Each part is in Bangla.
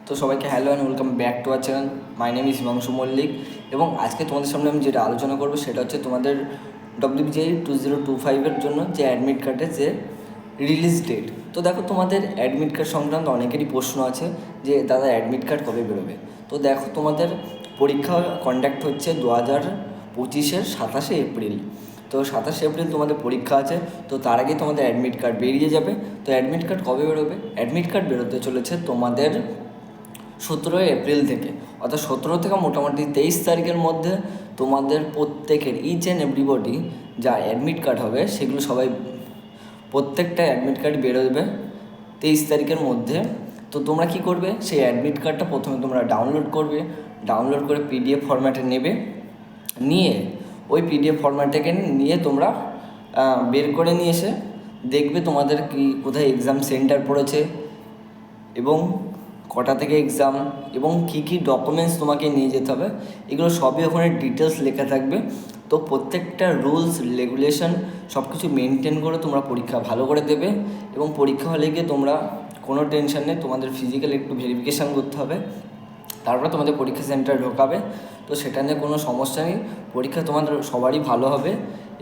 তো সবাইকে hello and welcome back to our channel. My name is Himanshu Mallick এবং আজকে তোমাদের সামনে আমি যেটা আলোচনা করবো সেটা হচ্ছে তোমাদের WBJEE 2025-এর জন্য যে অ্যাডমিট কার্ডের যে রিলিজ ডেট। তো দেখো, তোমাদের অ্যাডমিট কার্ড সংক্রান্ত অনেকেরই প্রশ্ন আছে যে দাদা অ্যাডমিট কার্ড কবে বেরোবে। তো দেখো, তোমাদের পরীক্ষা কন্ডাক্ট হচ্ছে 2025-এর 27শে এপ্রিল। তো 27শে এপ্রিল তোমাদের পরীক্ষা আছে। তো তার আগে তোমাদের অ্যাডমিট কার্ড বেরিয়ে যাবে। তো অ্যাডমিট কার্ড কবে বেরোবে? অ্যাডমিট কার্ড বেরোতে চলেছে তোমাদের 17 এপ্রিল থেকে, অর্থাৎ 17 থেকে মোটামুটি 23 তারিখের মধ্যে তোমাদের প্রত্যেকের ইচ অ্যান্ড এভরিবডি যা অ্যাডমিট কার্ড হবে সেগুলো সবাই প্রত্যেকটা অ্যাডমিট কার্ড বেরোবে 23 তারিখের মধ্যে। তো তোমরা কি করবে, সেই অ্যাডমিট কার্ডটা প্রথমে তোমরা ডাউনলোড করবে, ডাউনলোড করে PDF ফরম্যাটে নেবে, নিয়ে ওই PDF ফরম্যাটটাকে নিয়ে তোমরা বের করে নিয়ে এসে দেখবে তোমাদের কি কোথায় এক্সাম সেন্টার পড়েছে এবং কটা থেকে এক্সাম এবং কী কী ডকুমেন্টস তোমাকে নিয়ে যেতে হবে, এগুলো সবই ওখানে ডিটেলস লেখা থাকবে। তো প্রত্যেকটা রুলস রেগুলেশন সব কিছু মেনটেন করে তোমরা পরীক্ষা ভালো করে দেবে এবং পরীক্ষা হলে গিয়ে তোমরা কোনো টেনশন নেই, তোমাদের ফিজিক্যালি একটু ভেরিফিকেশান করতে হবে, তারপরে তোমাদের পরীক্ষা সেন্টারে ঢোকাবে। তো সেটা নিয়ে কোনো সমস্যা নেই, পরীক্ষা তোমাদের সবারই ভালো হবে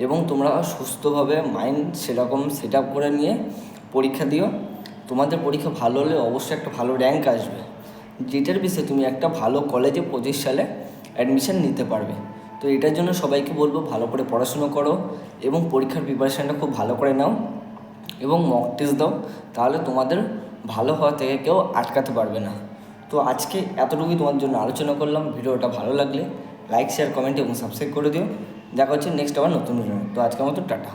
এবং তোমরা সুস্থভাবে মাইন্ড সেরকম সেট আপ করে নিয়ে পরীক্ষা দিও। তোমাদের পরীক্ষা ভালো হলে অবশ্যই একটা ভালো র্যাঙ্ক আসবে, যেটার বিষয়ে তুমি একটা ভালো কলেজে 25 সালে অ্যাডমিশন নিতে পারবে। তো এটার জন্য সবাইকে বলবো ভালো করে পড়াশুনো করো এবং পরীক্ষার প্রিপারেশানটা খুব ভালো করে নাও এবং মক টেস্ট দাও, তাহলে তোমাদের ভালো হওয়া থেকে কেউ আটকাতে পারবে না। তো আজকে এতটুকুই তোমার জন্য আলোচনা করলাম। ভিডিওটা ভালো লাগলে লাইক, শেয়ার, কমেন্ট এবং সাবস্ক্রাইব করে দিও। দেখা হচ্ছে নেক্সট আবার নতুন ভিডিও। তো আজকের মতো টাটা।